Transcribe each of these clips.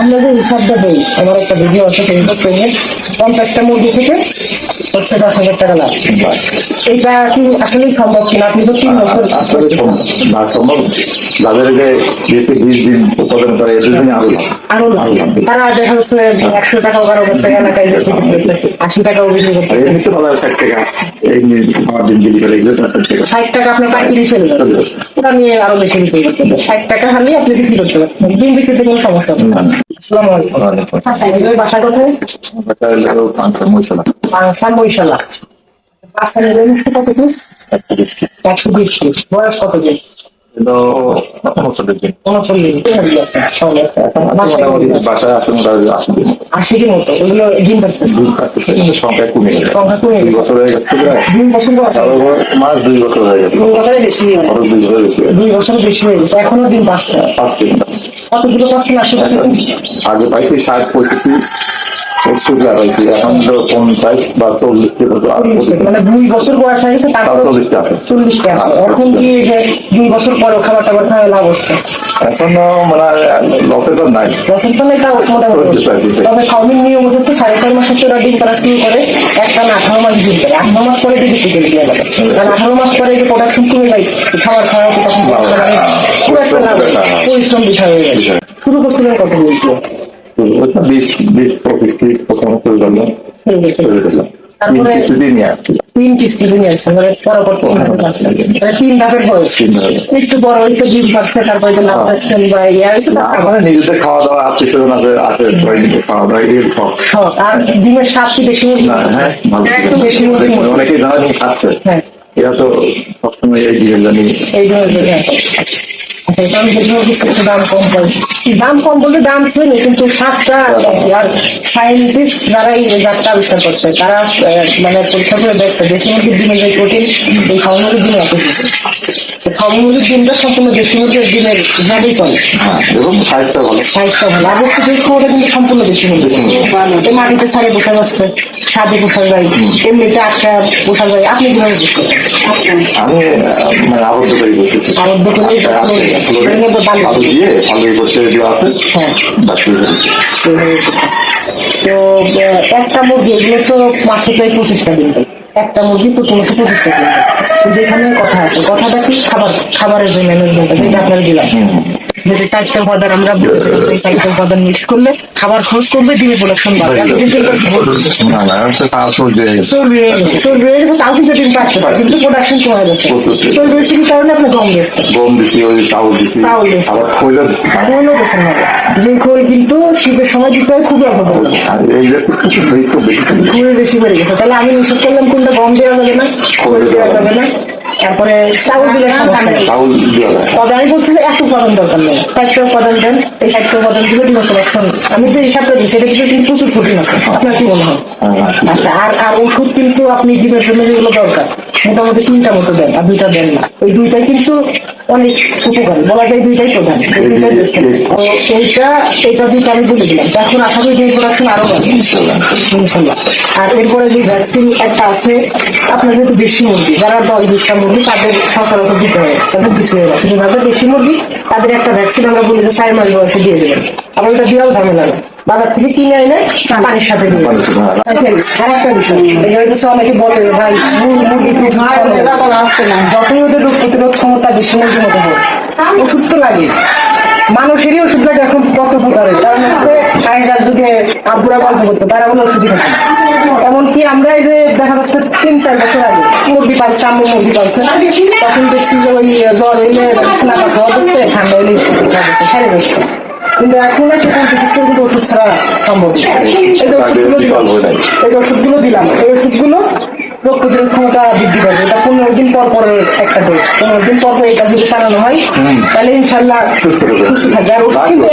আমরা যে হিসাবটা দেই, আমার একটা ভিডিও আছে ফেসবুক পেজে, 50টা মুরগি থেকে হচ্ছে 10,000 টাকা লাভ। এটা কি আসলেই সম্ভব কিনা? আপনি তো 3 বছর আসলে না সম্ভব। যাদের যে 20 দিন উৎপাদন করে এদের জন্য আরো লাভ। তারা দেখা যাচ্ছে 100 টাকাও কারো কাছে এলাকায় বিক্রি করতেছে, 80 টাকাও বিক্রি করতেছে। এমনিতে বলা হয় 60 টাকা, এই আমার দিন বিক্রি করে এগুলো 60 টাকা আপনার পাইকারি চলে যাচ্ছে, ওটা নিয়ে আরো বেশি বিক্রি করতেছে। 60 টাকা হারলে আপনি বিক্রি করতে পারছেন, দিন বিক্রিতে কোনো সমস্যা হবে না। আসসালামু আলাইকুম। আচ্ছা, এই বাসা কোথায়? মহিশালা। বাচ্চা নিয়ে নিচ্ছে কত পিস? 120 পিস। বয়স কত দিন? 80 মতো। ওগুলো ডিম পাচ্ছে, সংখ্যা কমে গেছে। সংখ্যা কমে গেছে। 2 বছর হয়ে গেছে, 2 বছর বয়স, মাস 2 বছর হয়ে গেছে, 2 বছরের বেশি, 2 বছর বেশি হয়ে গেছে, এখনো ডিম পাচ্ছে। কতগুলো পাচ্ছেন আশেপাশে? আগে পাইছি 60-65, 70 পাইছি, এখন তো 50 বা 40 মানে 2 বছর বয়স হয়ে গেছে, তারপর 40টা আছে। এখন কি যে 2 বছর পরে খাবার টাবার খাওয়া লাভ হচ্ছে? এখন মানে লসের তো নাই, লসের তো নাই, তাও মোটামুটি। তবে খাওয়ানোর নিয়ম হচ্ছে 4.5 মাসে তোরা ডিম করা শুরু করে, একটা না 18 মাস ডিম করে, 18 মাস পরে দিয়ে বিক্রি করে দিয়ে যাবে। কারণ 18 মাস পরে যে প্রোডাকশন কমে যায়, খাবার খাওয়া হচ্ছে, তখন খুব একটা লাভ, পরিশ্রম দিতে হয়ে যায়। শুরু করছিলেন কত বলছো? 20-25 প্রথম করে দিলাম, তারপরে 3 কিস্তি নিয়ে আসছে, মানে পরবর্তী 3 ধাপের বয়স। একটু বড় হয়েছে, ডিম পাচ্ছে, তারপরে লাভ পাচ্ছেন বা ইয়ে হয়েছে, মানে নিজেদের খাওয়া দাওয়া, আত্মীয়-স্বজন আছে, খাওয়া দাওয়া এর শখ। আর ডিমের স্বাদ কি বেশি? হ্যাঁ, একটু বেশি। অনেকেই জানা খাচ্ছে, হ্যাঁ, এরা তো সবসময় এই ডিমের জানি এই ধরনের। দাম কম পড়ে, দাম কম বলতে দাম ছিল, কিন্তু স্বাদটা। আর সায়েন্টিস্ট যারা এই রেজাল্টটা আবিষ্কার করছে, তারা মানে পরীক্ষা করে দেখছে দেশি মুরগির ডিমের যে প্রোটিন, এই খাওয়া মুরগির ডিমে এত কিছু। খাওয়া মুরগির ডিমটা সম্পূর্ণ দেশি মুরগির ডিমের ভাবেই চলে, এবং সাইজটা ভালো। আর হচ্ছে যে খাওয়াটা কিন্তু সম্পূর্ণ দেশি মুরগি। মাটিতে ছাড়ে পোষা যাচ্ছে, স্বাদে পোষা যায়, এমনিতে আটকা পোষা যায়। আপনি কিভাবে পোষ করছেন? আমি মানে আবদ্ধ করে বলতেছি, আবদ্ধ করে আলু দিয়ে আলু করতে যেগুলো আছে। হ্যাঁ, তো একটা মুরগি, এগুলো তো মাসে প্রায় 25টা দিন, একটা মুরগি প্রতি মাসে 25টা দিন। কিন্তু এখানে কথা আছে, কথাটা কি খাবারের যে ম্যানেজমেন্ট আছে, এটা আপনারা দিলাম যে 4টা উপাদান আমরা, এই 4টা উপাদান মিক্স করলে খাবার খরচ করবে, দিনে প্রোডাকশন বাড়বে। চর্বি হয়ে গেছে, তাও কিন্তু ডিম পাচ্ছে, কিন্তু প্রোডাকশন কমে গেছে। চর্বি বেশি কারণে আপনি গম দিয়েছে, চাউল দিয়েছে, খোলও দিয়েছেন না, যে খোল কিন্তু শীতের সময় দিতে হয় খুবই অল্প পরিমাণে, খুবই বেশি বেড়ে গেছে। তাহলে আমি নিষেধ করলাম কোনটা, গম দেওয়া যাবে না, খোল দেওয়া যাবে না, তারপরে চাউল দিলে সমস্যা নেই। তবে আমি বলছি যে এত উপাদান দরকার নেই, 4টা উপাদান দেন, এই 4টা উপাদান দিলে ডিম প্রোডাকশন। আমি যে হিসাবটা দিই সেটা কিন্তু প্রচুর প্রোটিন আছে, আপনার কি মনে হয়? আচ্ছা, আর ওষুধ কিন্তু আপনি ডিমের জন্য যেগুলো দরকার মোটামুটি 3টা মতো দেন, আর 2টা দেন না। ওই 2টাই কিন্তু অনেক উপকারী, বলা যায় 2টাই প্রধান, এই 2টাই দিচ্ছেন। তো এইটা 2টা আমি বলে দিলাম। এখন আশা করি ডিম প্রোডাকশন আরো বাড়বে ইনশাল্লাহ। আর এরপরে যে ভ্যাকসিন একটা আছে, আপনার যেহেতু দেশি মুরগি, যারা 10-20টা মুরগি, তাদের সচরাচর দিতে হবে, তাদের কিছু হয়ে যাবে। কিন্তু যাদের দেশি মুরগি, তাদের একটা ভ্যাকসিন আমরা বলি যে 4 মাস বয়সে দিয়ে দেবেন। আবার এটা দেওয়াও ঝামেলা না, বাজার থেকে কিনে এনে পানির সাথে দিয়ে দেবেন। আর একটা বিষয়, এটা হচ্ছে অনেকে বলে ভাই মুরগি আসছে না, যতই ওদের রোগ প্রতিরোধ ক্ষমতা বেশি মুরগির মতো হয়, ওষুধ তো লাগে, মানুষেরই ওষুধ লাগে এখন কত প্রকারের। কারণ হচ্ছে আগেকার যুগে আব্বুরা গল্প করতো, তারা কোনো ওষুধই থাকে না। এমনকি আমরা এই যে দেখা যাচ্ছে 3-4 বছর আগে মুরগি পালছে, আম্মু মুরগি পালছে, তখন দেখছি যে ওই জ্বর এলে স্নাপা খাওয়া দিচ্ছে, ঠান্ডা এলে খাওয়া দিচ্ছে, সারে যাচ্ছে। কিন্তু এখন এসে কিন্তু ওষুধ ছাড়া সম্ভব না। এই যে ওষুধগুলো দিলাম, এই ওষুধগুলো রোগ প্রতিরোধ ক্ষমতা বৃদ্ধি পাবে। এটা 15 দিন পর পরে একটা ডোজ, 15 দিন পর পর এটা যদি চালানো হয়, তাহলে ইনশাল্লাহ সুস্থ থাকবে। আর ওষুধ কিন্তু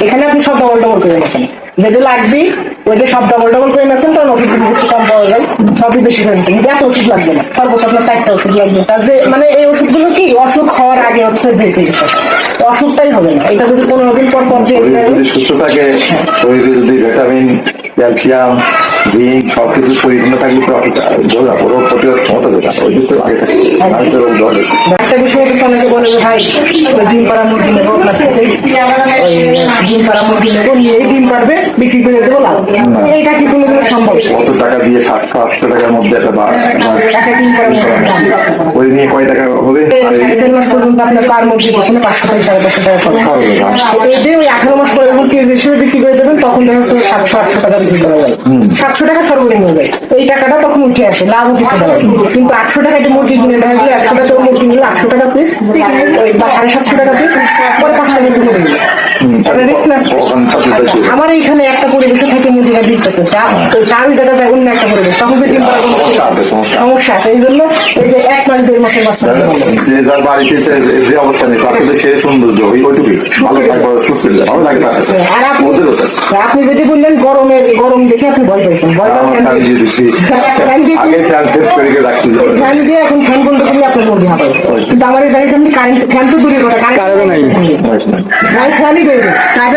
এখানে আপনি সব ডবল করে গেছেন। যেটা লাগবে ওইটা সব ডবল ডবল করে নেছেন, কারণ ওষুধ কিছু কম পাওয়া যায়, সবই বেশি করে নিচ্ছেন। কিন্তু এত ওষুধ লাগবে না, সর্বোচ্চ আপনার 4টা ওষুধ লাগবে। তা যে মানে এই ওষুধগুলো কি অসুখ হওয়ার আগে হচ্ছে যে চিকিৎসা, অসুখটাই হবে না। এটা যদি 15 দিন পর পর দিয়ে শরীর যদি সুস্থ থাকে, শরীরে যদি ভিটামিন, ক্যালসিয়াম, জিঙ্ক সবকিছু পরিপূর্ণ থাকলে তো রোগ প্রতিরোধ ক্ষমতা যেটা ওই দিক থেকে আগে থাকে, আমি তো রোগ ধরে। একটা বিষয় হচ্ছে অনেকে বলে যে ভাই ডিম পাড়া মুরগি নেবো আপনার থেকে, ওই ডিম পাড়া মুরগি নেবো, নিয়ে ডিম পারবে বিক্রি করে দেবো লাভ। এইটা কি কোনোদিন সম্ভব? কত টাকা দিয়ে 700-800 টাকার মধ্যে একটা একটা ডিম পাড়া মুরগির দাম। ওই নিয়ে কয় টাকা হবে? আর এই 6 মাস পর্যন্ত আপনার পার মুরগি বসলে 500 থেকে 550 টাকা খরচ। এতে ওই 18 মাস পরে যখন কেজি হিসেবে বিক্রি করে দেবেন তখন দেখা যাচ্ছে 700-800 টাকা বিক্রি করা যায়, 700 টাকা সর্বনিম্ন যায়। এই টাকাটা তখন উঠে আসে, লাভও কিছু দেয়। কিন্তু 800 টাকা একটা মুরগি কিনে দেখা গেলে 100 টাকা মুরগি নিলে 800 টাকা পিস, ওই বা 750 টাকা পিস, পরে 5 টাকা কিনে দিল। আমার এইখানে একটা পরিবেশে থেকে মুরগিটা দিতে করতেছে, কারো জায়গা যায় অন্য একটা পরিবেশ, তখন তো ডিম পাড়ার সমস্যা আছে। এই জন্য এই যে 1 মাস 2 মাসের বাচ্চা যে যার বাড়িতে যে অবস্থা নেই তার সে সৌন্দর্য ওইটুকুই ভালো থাকবে, সুস্থ ভালো লাগে। আর আপনি যেটি বললেন গরম দেখে আপনি ভয় পাইছেন, ভয় ফ্যান দিয়ে এখন ফ্যান বন্ধ করলে আপনার মুরগি হবে। কিন্তু আমার এই জায়গায় কারেন্ট ফ্যান তো দূরের কথা, কারেন্ট নাই, ফ্যানই দেবে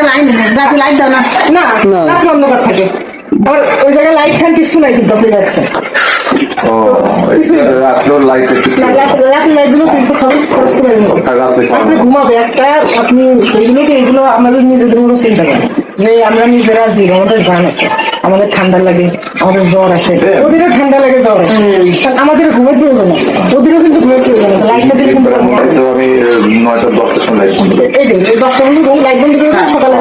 লাইন, রাতে লাইট দাও না, না রাত্রে অন্ধকার থাকে। আবার ওই জায়গায় লাইট ফ্যান কিছু নাই, কিন্তু আপনি দেখছেন রাত্রে ঘুমাবে একটা। আপনি এইগুলো আমাদের নিজেদের মতো চিন্তা করেন যে আমরা নিজেরা জীব, আমাদের জান আছে, আমাদের ঠান্ডা লাগে, আমাদের জ্বর আসে, ওদেরও ঠান্ডা লাগে, জ্বর আসে, আমাদের ঘুমের প্রয়োজন আছে, ওদেরও কিন্তু ঘুমের প্রয়োজন আছে। লাইটটা দিলে কিন্তু আমি 9টা-10টার সময় এই 10টা বন্ধু লাইট বন্ধ করে সকালে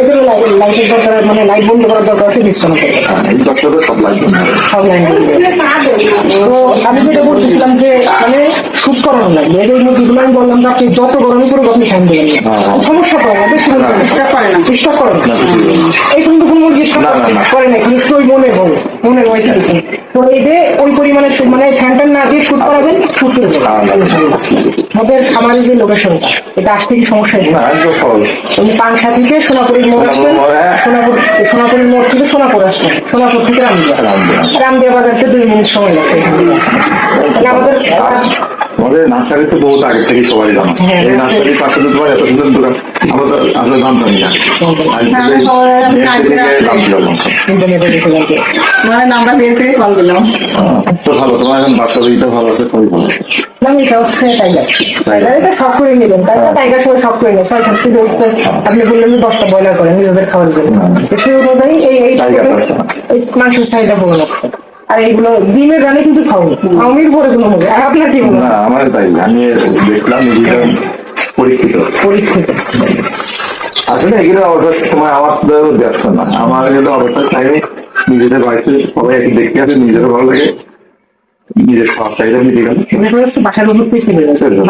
এদের লাইটের দরকার, মানে লাইট বন্ধ করার দরকার আছে বিছানা করে সব লাগবে সব লাইন। তো আমি যেটা বলতেছিলাম যে মানে শুট করানো লাগবে। এই যে মুরগিগুলো আমি বললাম যে আপনি যত গরমই করুক আপনি ফ্যান দেবেন, সমস্যা করে না, বেশি স্টপ করে না, স্টপ করে না। এই কিন্তু কোনো মুরগি স্টপ করে না, কিন্তু ওই মনে হয় দিচ্ছেন। তো এই যে ওই পরিমাণে মানে ফ্যানটা না দিয়ে শুট করাবেন, শুট করে আমাদের খামারের যে লোকেশনটা, এটা আসতে কি সমস্যা হয়েছে? উনি পাংশা থেকে সোনাপুরের মোড় আসছেন, সোনাপুরের মোড় থেকে সোনাপুর আসছেন, সোনাপুর থেকে রামদিয়া বাজারকে 2 মিনিট সময় লাগছে এখান থেকে। আমাদের আমাদের নার্সারি তো বহুত আগে থেকে সবাই জানো, এই নার্সারির পাশে তো তোমার এত সুন্দর দোকান, আমরা তো আসলে জানতাম না। নামটা বের করে কল দিলাম। তো ভালো, তোমার এখন বাচ্চা দিকটা ভালো আছে, খুবই ভালো। এটা হচ্ছে টাইগার, এটা সব করে নিলেন, টাইগার সবাই সব করে নেন। 6-7 কেজি হচ্ছে, আপনি বললেন 10টা ব্রয়লার করেন নিজেদের খাওয়ার জন্য, সেই অনুযায়ী এই মাংসের চাহিদা পূরণ হচ্ছে। আর এইগুলো ডিমের রানে কিন্তু খাওয়ানির পরে কোনো হবে। আর আপনার কি বলবো? না আমার তাই, আমি দেখলাম পরীক্ষিত আসলে এগুলো অবস্থার সময় আমার ব্যবসা না, আমার এগুলো অবস্থা চাইলে নিজেদের বাড়িতে সবাই একটু দেখতে আসে, নিজেরও ভালো লাগে, নিজের খাওয়ার চাহিদা মিটে গেল। বাসার উপর পিছিয়ে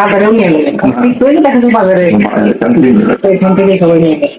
বাজারেও নিয়ে গেলেন, দেখা যায় বাজারে এখান থেকে সবাই নিয়ে গেছে।